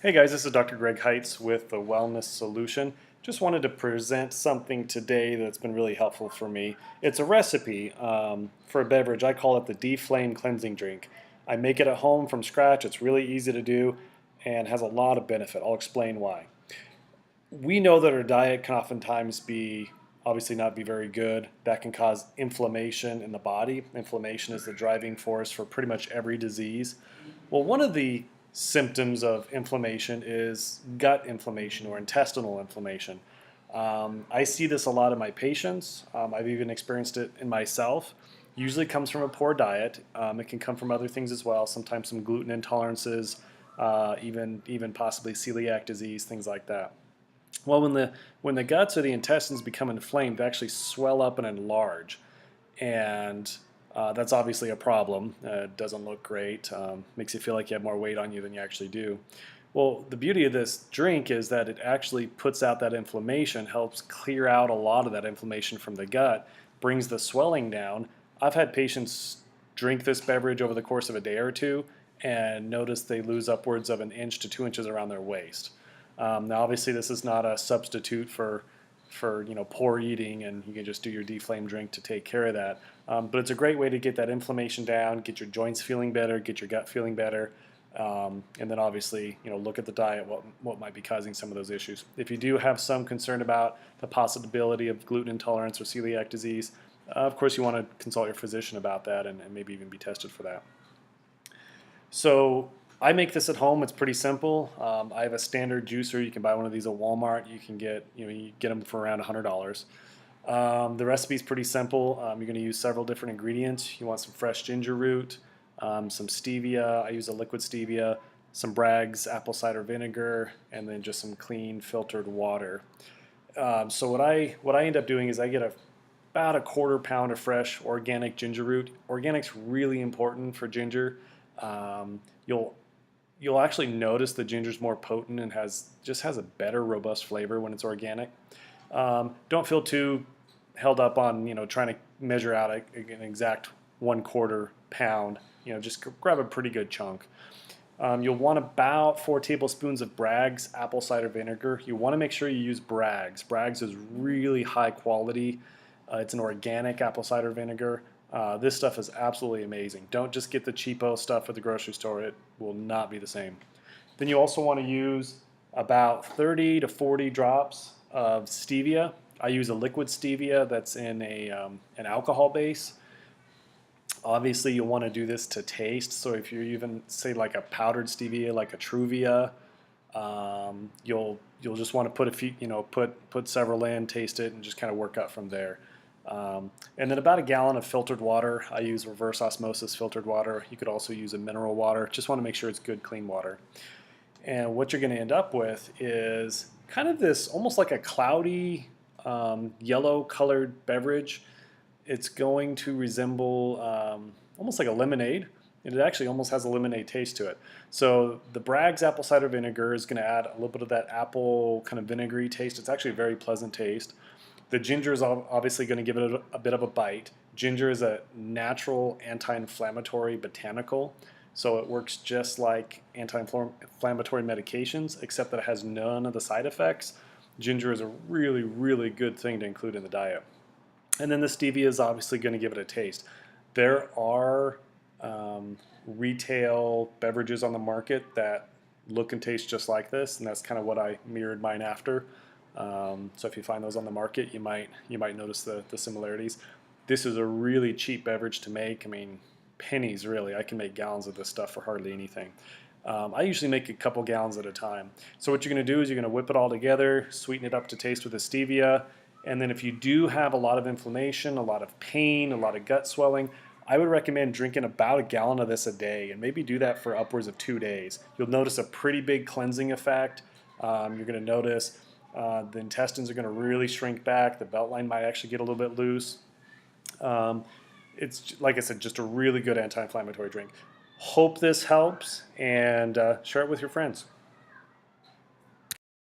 Hey guys, this is Dr. Greg Haitz with the Wellness Solution. Just wanted to present something today that's been really helpful for me. It's a recipe for a beverage. I call it the Deflame cleansing drink. I make it at home from scratch. It's really easy to do and has a lot of benefit. I'll explain why. We know that our diet can oftentimes be obviously not be very good. That can cause inflammation in the body. Inflammation is the driving force for pretty much every disease. Well, one of the symptoms of inflammation is gut inflammation or intestinal inflammation. I see this a lot in my patients. I've even experienced it in myself. Usually comes from a poor diet. It can come from other things as well. Sometimes some gluten intolerances, even possibly celiac disease, things like that. Well, when the guts or the intestines become inflamed, they actually swell up and enlarge, and that's obviously a problem. It doesn't look great. Makes you feel like you have more weight on you than you actually do. Well, the beauty of this drink is that it actually puts out that inflammation, helps clear out a lot of that inflammation from the gut, brings the swelling down. I've had patients drink this beverage over the course of a day or two and notice they lose upwards of 1 to 2 inches around their waist. Now, obviously, this is not a substitute for poor eating, and you can just do your Deflame drink to take care of that. But it's a great way to get that inflammation down, get your joints feeling better, get your gut feeling better, and then obviously look at the diet, what might be causing some of those issues. If you do have some concern about the possibility of gluten intolerance or celiac disease, of course you want to consult your physician about that and maybe even be tested for that. So I make this at home. It's pretty simple. I have a standard juicer. You can buy one of these at Walmart. You can get you get them for around $100. The recipe is pretty simple. You're going to use several different ingredients. You want some fresh ginger root, some stevia. I use a liquid stevia, some Bragg's apple cider vinegar, and then just some clean filtered water. So what I end up doing is I get about a 1/4 pound of fresh organic ginger root. Organic's really important for ginger. You'll actually notice the ginger's more potent and just has a better robust flavor when it's organic. Don't feel too held up on trying to measure out an exact 1/4 pound. Just grab a pretty good chunk. You'll want about 4 tablespoons of Bragg's apple cider vinegar. You want to make sure you use Bragg's. Bragg's is really high quality. It's an organic apple cider vinegar. This stuff is absolutely amazing. Don't just get the cheapo stuff at the grocery store. It will not be the same. Then you also want to use about 30 to 40 drops of stevia. I use a liquid stevia that's in an alcohol base. Obviously, you'll want to do this to taste. So if you even say like a powdered stevia, like a Truvia, you'll just want to put a few, put several in, taste it, and just kind of work up from there. And then about a gallon of filtered water. I use reverse osmosis filtered water. You could also use a mineral water. Just want to make sure it's good, clean water. And what you're going to end up with is kind of this almost like a cloudy yellow colored beverage. It's going to resemble almost like a lemonade. It actually almost has a lemonade taste to it. So the Bragg's apple cider vinegar is going to add a little bit of that apple kind of vinegary taste. It's actually a very pleasant taste. The ginger is obviously going to give it a bit of a bite. Ginger is a natural anti-inflammatory botanical, so it works just like anti-inflammatory medications, except that it has none of the side effects. Ginger is a really, really good thing to include in the diet. And then the stevia is obviously going to give it a taste. There are retail beverages on the market that look and taste just like this, and that's kind of what I mirrored mine after. So if you find those on the market, you might notice the similarities. This is a really cheap beverage to make. I mean, pennies really. I can make gallons of this stuff for hardly anything. I usually make a couple gallons at a time. So what you're going to do is you're going to whip it all together, sweeten it up to taste with the stevia, and then if you do have a lot of inflammation, a lot of pain, a lot of gut swelling, I would recommend drinking about a gallon of this a day, and maybe do that for upwards of 2 days. You'll notice a pretty big cleansing effect. You're going to notice the intestines are going to really shrink back. The beltline might actually get a little bit loose. It's, like I said, just a really good anti-inflammatory drink. Hope this helps, and share it with your friends.